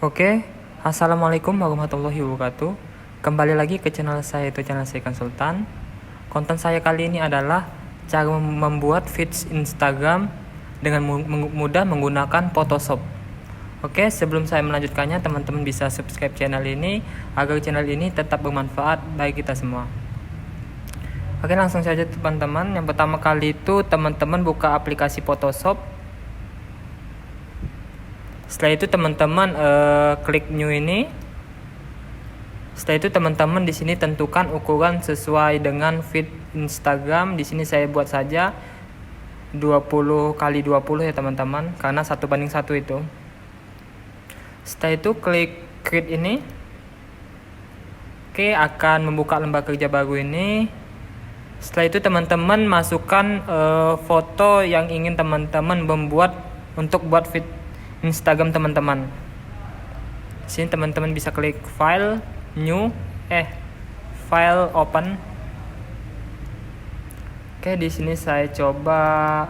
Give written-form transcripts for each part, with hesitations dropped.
Oke, Assalamualaikum warahmatullahi wabarakatuh. Kembali lagi ke channel saya, itu channel saya Konsultan. Konten saya kali ini adalah cara membuat feeds Instagram dengan mudah menggunakan Photoshop. Oke, sebelum saya melanjutkannya, teman-teman bisa subscribe channel ini agar channel ini tetap bermanfaat bagi kita semua. Oke, langsung saja teman-teman. Yang pertama kali itu teman-teman buka aplikasi Photoshop. Setelah itu teman-teman klik new ini. Setelah itu teman-teman di sini tentukan ukuran sesuai dengan feed Instagram. Di sini saya buat saja 20 kali 20 ya teman-teman, karena 1:1 itu. Setelah itu klik create ini. Oke, akan membuka lembar kerja baru ini. Setelah itu teman-teman masukkan foto yang ingin teman-teman membuat untuk buat feed Instagram teman-teman. Di sini teman-teman bisa klik file, file open. Oke, di sini saya coba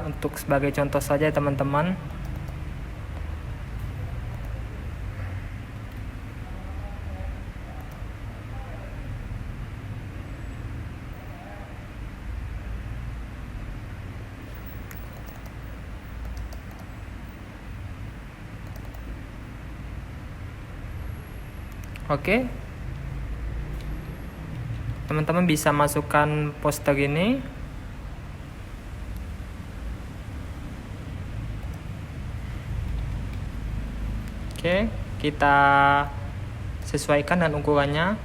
untuk sebagai contoh saja teman-teman. Oke, teman-teman bisa masukkan poster ini. Oke, kita sesuaikan dengan ukurannya.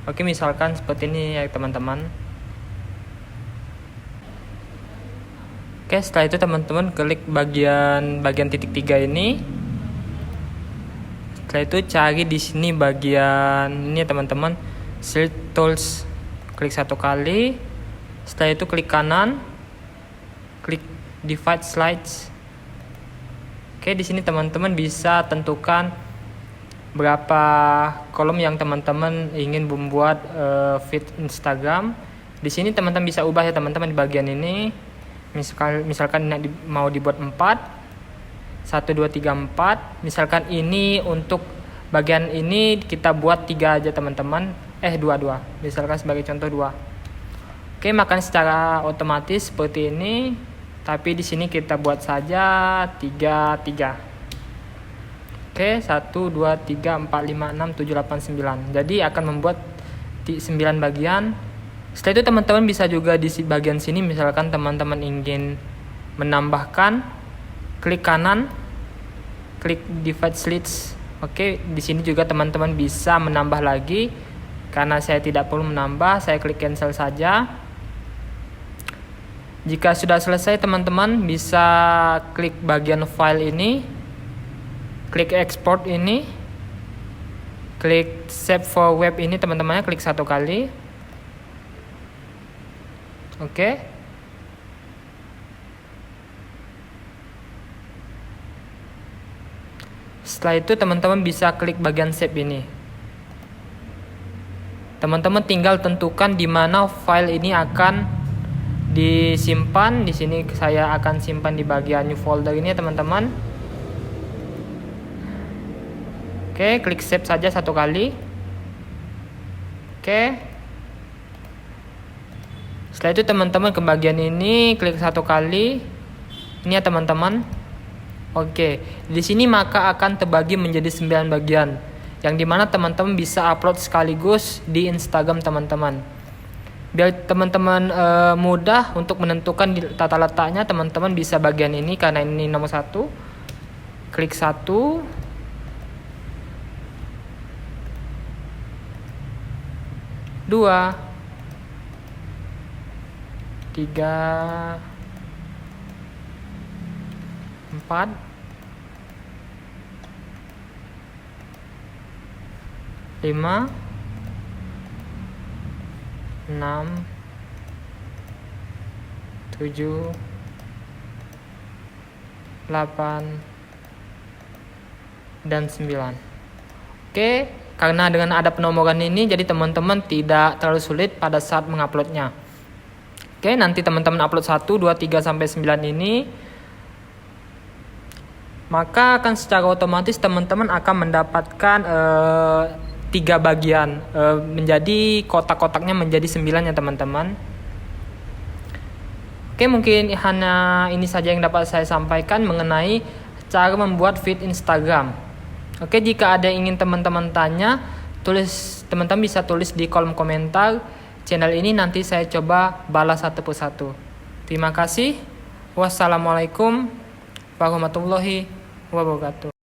Oke, misalkan seperti ini ya teman-teman. Oke, setelah itu teman-teman klik bagian titik 3 ini. Setelah itu cari di sini bagian ini teman-teman, Select Tools. Klik 1 kali. Setelah itu klik kanan, klik Divide Slides. Oke, di sini teman-teman bisa tentukan berapa kolom yang teman-teman ingin membuat feed Instagram. Di sini teman-teman bisa ubah ya teman-teman di bagian ini. Misalkan mau dibuat 4, 1, 2, 3, 4. Misalkan ini untuk bagian ini kita buat 3 aja teman-teman, 2. Misalkan sebagai contoh 2. Oke, maka secara otomatis seperti ini. Tapi di sini kita buat saja 3. Oke, 1, 2, 3, 4, 5, 6, 7, 8, 9. Jadi akan membuat 9 bagian. Setelah itu teman-teman bisa juga di bagian sini, misalkan teman-teman ingin menambahkan, klik kanan, klik Divide Slides. Oke, di sini juga teman-teman bisa menambah lagi. Karena saya tidak perlu menambah, saya klik cancel saja. Jika sudah selesai teman-teman bisa klik bagian file ini, klik export ini, klik save for web ini teman-temannya, klik 1 kali. Oke. Setelah itu teman-teman bisa klik bagian save ini. Teman-teman tinggal tentukan di mana file ini akan disimpan. Di sini saya akan simpan di bagian new folder ini ya teman-teman. Oke, klik save saja 1 kali. Oke. Setelah itu teman-teman ke bagian ini klik 1 kali. Ini ya teman-teman. Oke, di sini maka akan terbagi menjadi 9 bagian, yang dimana teman-teman bisa upload sekaligus di Instagram teman-teman. Biar teman-teman mudah untuk menentukan tata letaknya, teman-teman bisa bagian ini karena ini nomor 1. Klik 1. 2, 3, 4, 5, 6, 7, 8, dan 9. Oke, karena dengan ada penomoran ini jadi teman-teman tidak terlalu sulit pada saat menguploadnya. Oke, nanti teman-teman upload 1, 2, 3 sampai 9 ini, maka akan secara otomatis teman-teman akan mendapatkan 3 bagian, menjadi kotak-kotaknya menjadi 9 ya teman-teman. Oke, mungkin hanya ini saja yang dapat saya sampaikan mengenai cara membuat feed Instagram. Oke, jika ada yang ingin teman-teman tanya, teman-teman bisa tulis di kolom komentar channel ini, nanti saya coba balas satu persatu. Terima kasih. Wassalamualaikum warahmatullahi wabarakatuh.